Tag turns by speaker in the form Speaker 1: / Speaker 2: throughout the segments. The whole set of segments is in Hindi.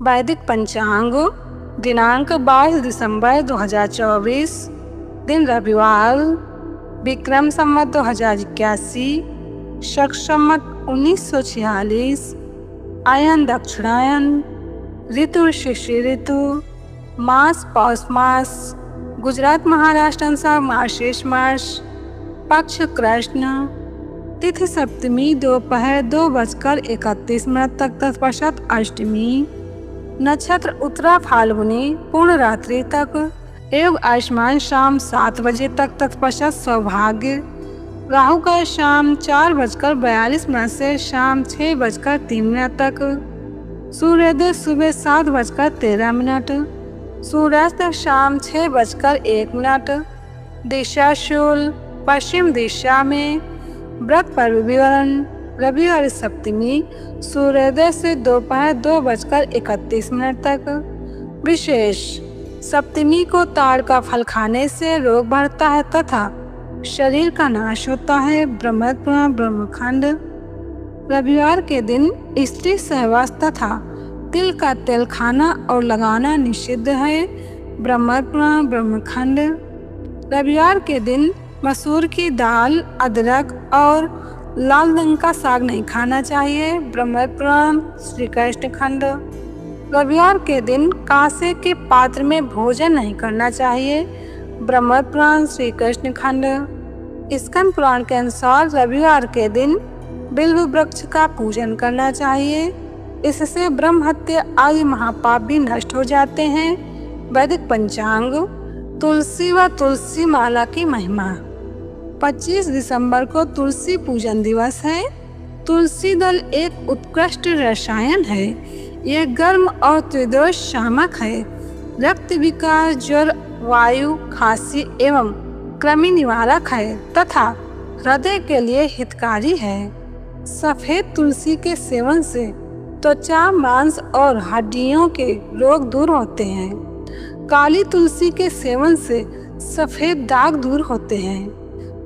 Speaker 1: वैदिक पंचांग दिनांक 22 दिसंबर 2024, दिन रविवार, विक्रम संवत 2081, शक संवत 1946, आयन दक्षिणायन, ऋतु शिशिर ऋतु, मास पौष मास, गुजरात महाराष्ट्र अनुसार मार्गशीर्ष मास, पक्ष कृष्ण, तिथि सप्तमी दोपहर 2:31 तक तत्पश्चात अष्टमी, नक्षत्र उत्तरा फाल्गुनी पूर्ण रात्रि तक, योग आयुष्मान शाम 7 बजे तक तत्पश्चात सौभाग्य, राहु का शाम 4:42 से शाम 6:03 तक, सूर्योदय सुबह 7:13, सूर्यास्त शाम 6:01, दिशा शूल पश्चिम दिशा में, व्रत पर्व विवरण। रविवार सप्तमी सूर्योदय से दोपहर 2:31 तक। विशेष, सप्तमी को ताड़ का फल खाने से रोग बढ़ता है तथा शरीर का नाश होता है। ब्रह्मपुराण ब्रह्मखंड। रविवार के दिन स्त्री सहवास तथा तिल का तेल खाना और लगाना निषिद्ध है। ब्रह्मपुराण ब्रह्मखंड। रविवार के दिन मसूर की दाल, अदरक और लाल रंग का साग नहीं खाना चाहिए। ब्रह्मपुराण श्री कृष्ण खंड। रविवार के दिन कांसे के पात्र में भोजन नहीं करना चाहिए। ब्रह्मपुराण श्री कृष्ण खंड। स्कंद पुराण के अनुसार रविवार के दिन बिल्व वृक्ष का पूजन करना चाहिए। इससे ब्रह्म हत्या आदि महापाप भी नष्ट हो जाते हैं। वैदिक पंचांग तुलसी व तुलसी माला की महिमा। 25 दिसंबर को तुलसी पूजन दिवस है। तुलसी दल एक उत्कृष्ट रसायन है। यह गर्म और त्रिदोष शामक है। रक्त विकार, ज्वर, वायु, खांसी एवं कृमि निवारक है तथा हृदय के लिए हितकारी है। सफेद तुलसी के सेवन से त्वचा, मांस और हड्डियों के रोग दूर होते हैं। काली तुलसी के सेवन से सफेद दाग दूर होते हैं।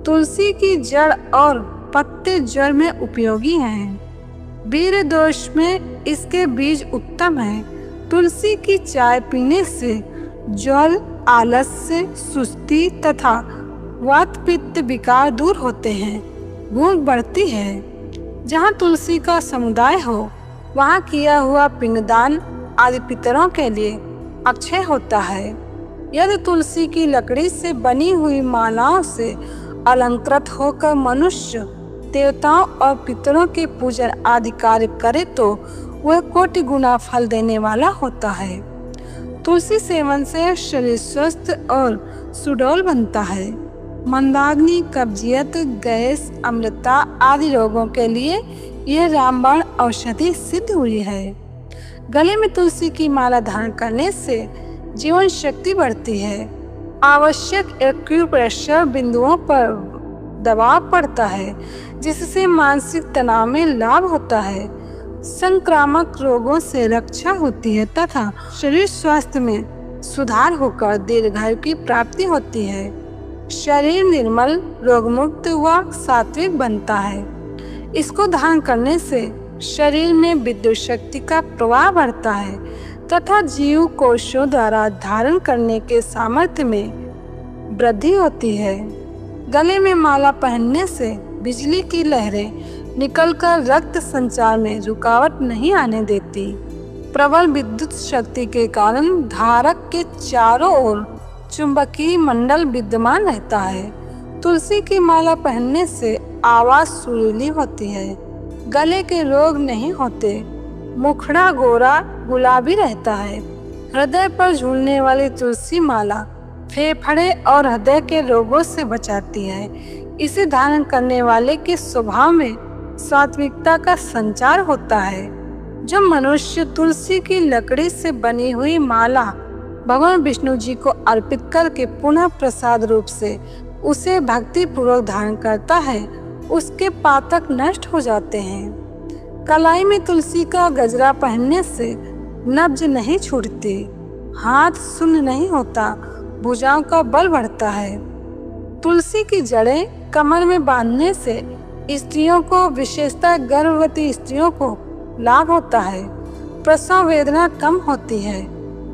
Speaker 1: तुलसी की जड़ और पत्ते ज्वर में उपयोगी हैं। वीर्य दोष में इसके बीज उत्तम हैं। तुलसी की चाय पीने से ज्वर, आलस्य, सुस्ती तथा वात पित्त विकार दूर होते हैं। भूख बढ़ती है। जहाँ तुलसी का समुदाय हो वहाँ किया हुआ पिंडदान आदि पितरों के लिए अक्षय होता है। यदि तुलसी की लकड़ी से बनी हुई मालाओं से अलंकृत होकर मनुष्य देवताओं और पितरों के पूजन आदि कार्य करे तो वह कोटि गुना फल देने वाला होता है। तुलसी सेवन से शरीर स्वस्थ और सुडौल बनता है। मंदाग्नि, कब्जियत, गैस, अम्लता आदि रोगों के लिए यह रामबाण औषधि सिद्ध हुई है। गले में तुलसी की माला धारण करने से जीवन शक्ति बढ़ती है। आवश्यक एक्यूप्रेशर बिंदुओं पर दबाव पड़ता है जिससे मानसिक तनाव में लाभ होता है। संक्रामक रोगों से रक्षा होती है तथा शरीर स्वास्थ्य में सुधार होकर दीर्घायु की प्राप्ति होती है। शरीर निर्मल, रोगमुक्त व सात्विक बनता है। इसको धारण करने से शरीर में विद्युत शक्ति का प्रवाह बढ़ता है तथा जीव कोशों द्वारा धारण करने के सामर्थ्य में वृद्धि होती है। गले में माला पहनने से बिजली की लहरें निकलकर रक्त संचार में रुकावट नहीं आने देती। प्रबल विद्युत शक्ति के कारण धारक के चारों ओर चुंबकीय मंडल विद्यमान रहता है। तुलसी की माला पहनने से आवाज सुरीली होती है। गले के रोग नहीं होते। मुखड़ा गोरा गुलाबी रहता है। हृदय पर झूलने वाली तुलसी माला फेफड़े और हृदय के रोगों से बचाती है। इसे धारण करने वाले के स्वभाव में सात्विकता का संचार होता है। जो मनुष्य तुलसी की लकड़ी से बनी हुई माला भगवान विष्णु जी को अर्पित करके पुनः प्रसाद रूप से उसे भक्ति पूर्वक धारण करता है, उसके पातक नष्ट हो जाते हैं। कलाई में तुलसी का गजरा पहनने से नब्ज नहीं छूटती, हाथ सुन्न नहीं होता, भुजाओं का बल बढ़ता है। तुलसी की जड़ें कमर में बांधने से स्त्रियों को, विशेषतः गर्भवती स्त्रियों को लाभ होता है। प्रसव वेदना कम होती है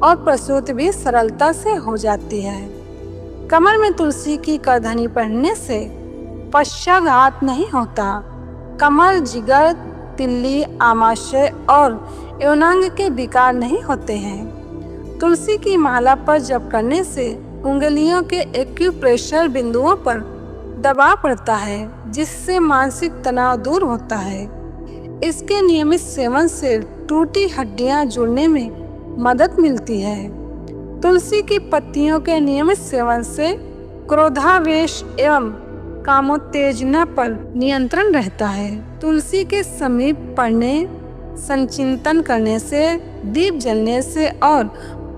Speaker 1: और प्रसूति भी सरलता से हो जाती है। कमर में तुलसी की करधनी पहनने से पश्चाघात नहीं होता। कमर, जिगर, तिल्ली, आमाशय और यौनांग के विकार नहीं होते हैं। तुलसी की माला पर जप करने से उंगलियों के एक्यूप्रेशर बिंदुओं पर दबाव पड़ता है, जिससे मानसिक तनाव दूर होता है। इसके नियमित सेवन से टूटी हड्डियां जुड़ने में मदद मिलती है। तुलसी की पत्तियों के नियमित सेवन से क्रोधावेश एवं कामोत्तेजना पर नियंत्रण रहता है। तुलसी के समीप पढ़ने, संचिंतन करने से, दीप जलने से और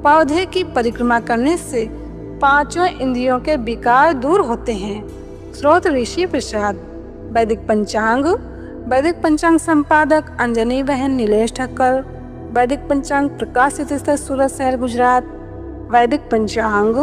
Speaker 1: पौधे की परिक्रमा करने से पांचों इंद्रियों के विकार दूर होते हैं। स्रोत ऋषि प्रसाद। वैदिक पंचांग। वैदिक पंचांग संपादक अंजनी बहन नीलेश ठक्कर। वैदिक पंचांग प्रकाशित स्थल सूरत शहर गुजरात। वैदिक पंचांग